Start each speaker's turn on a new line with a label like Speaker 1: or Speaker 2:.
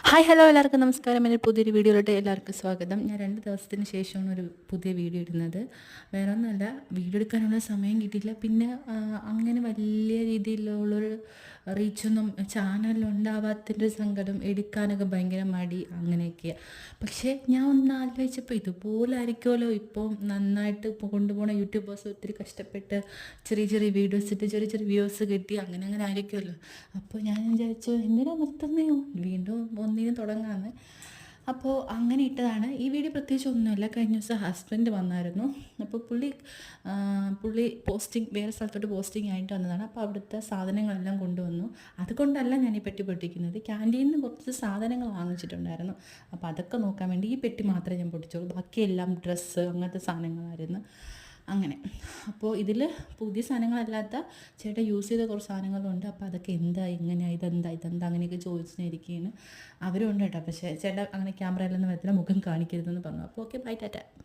Speaker 1: Hi hello എല്ലാവർക്കും നമസ്കാരം. എൻ്റെ പുതിയൊരു വീഡിയോയിലോട്ട് എല്ലാവർക്കും സ്വാഗതം. ഞാൻ 2 ദിവസത്തിന് ശേഷമാണ് ഒരു പുതിയ വീഡിയോ ഇടുന്നത്. വേറെ ഒന്നുമല്ല, വീഡിയോ എടുക്കാനുള്ള സമയം കിട്ടിയില്ല. പിന്നെ അങ്ങനെ വലിയ രീതിയിലുള്ളൊരു റീച്ചൊന്നും ചാനലിലുണ്ടാവാത്തതിൻ്റെ സങ്കടം, എടുക്കാനൊക്കെ ഭയങ്കര മടി അങ്ങനെയൊക്കെയാണ്. പക്ഷേ ഞാൻ ഒന്ന് ആലോചിച്ചപ്പോൾ ഇതുപോലെ ആയിരിക്കുമല്ലോ ഇപ്പോൾ നന്നായിട്ട് ഇപ്പോൾ കൊണ്ടുപോകുന്ന യൂട്യൂബേഴ്സ് ഒത്തിരി കഷ്ടപ്പെട്ട് ചെറിയ ചെറിയ വീഡിയോസ് ഇട്ട് ചെറിയ ചെറിയ വ്യൂസ് കിട്ടി അങ്ങനെ ആയിരിക്കുമല്ലോ. അപ്പോൾ ഞാൻ വിചാരിച്ചു എന്തിനാ നിർത്തുന്നേ, വീണ്ടും ഒന്നിനും തുടങ്ങാമെന്ന്. അപ്പോൾ അങ്ങനെ ഇട്ടതാണ്. ഈ വീഡിയോ പ്രത്യേകിച്ച് ഒന്നുമില്ല. കഴിഞ്ഞ ദിവസം ഹസ്ബൻഡ് വന്നായിരുന്നു. അപ്പോൾ പുള്ളി പോസ്റ്റിംഗ് വേറെ സ്ഥലത്തോട്ട് പോസ്റ്റിംഗ് ആയിട്ട് വന്നതാണ്. അപ്പോൾ അവിടുത്തെ സാധനങ്ങളെല്ലാം കൊണ്ടുവന്നു. അതുകൊണ്ടല്ല ഞാൻ ഈ പെട്ടി പൊട്ടിക്കുന്നത്. ക്യാൻറ്റീനിൽ നിന്ന് കുറച്ച് സാധനങ്ങൾ വാങ്ങിച്ചിട്ടുണ്ടായിരുന്നു. അപ്പോൾ അതൊക്കെ നോക്കാൻ വേണ്ടി ഈ പെട്ടി മാത്രമേ ഞാൻ പൊട്ടിച്ചുള്ളൂ. ബാക്കിയെല്ലാം ഡ്രസ്സ് അങ്ങനത്തെ സാധനങ്ങളായിരുന്നു. അങ്ങനെ അപ്പോൾ ഇതിൽ പുതിയ സാധനങ്ങളല്ലാത്ത ചേട്ടൻ യൂസ് ചെയ്ത കുറച്ച് സാധനങ്ങളുണ്ട്. അപ്പോൾ അതൊക്കെ എന്താ ഇങ്ങനെയാണ്, ഇതെന്താ അങ്ങനെയൊക്കെ ചോദിച്ചിരിക്കുകയാണ്. അവരും ഉണ്ട് കേട്ടോ. പക്ഷേ ചേട്ടൻ അങ്ങനെ ക്യാമറയിലൊന്നും വരത്തില്ല, മുഖം കാണിക്കരുതെന്ന് പറഞ്ഞു. അപ്പോൾ ഓക്കെ, ബൈ, ടാറ്റ.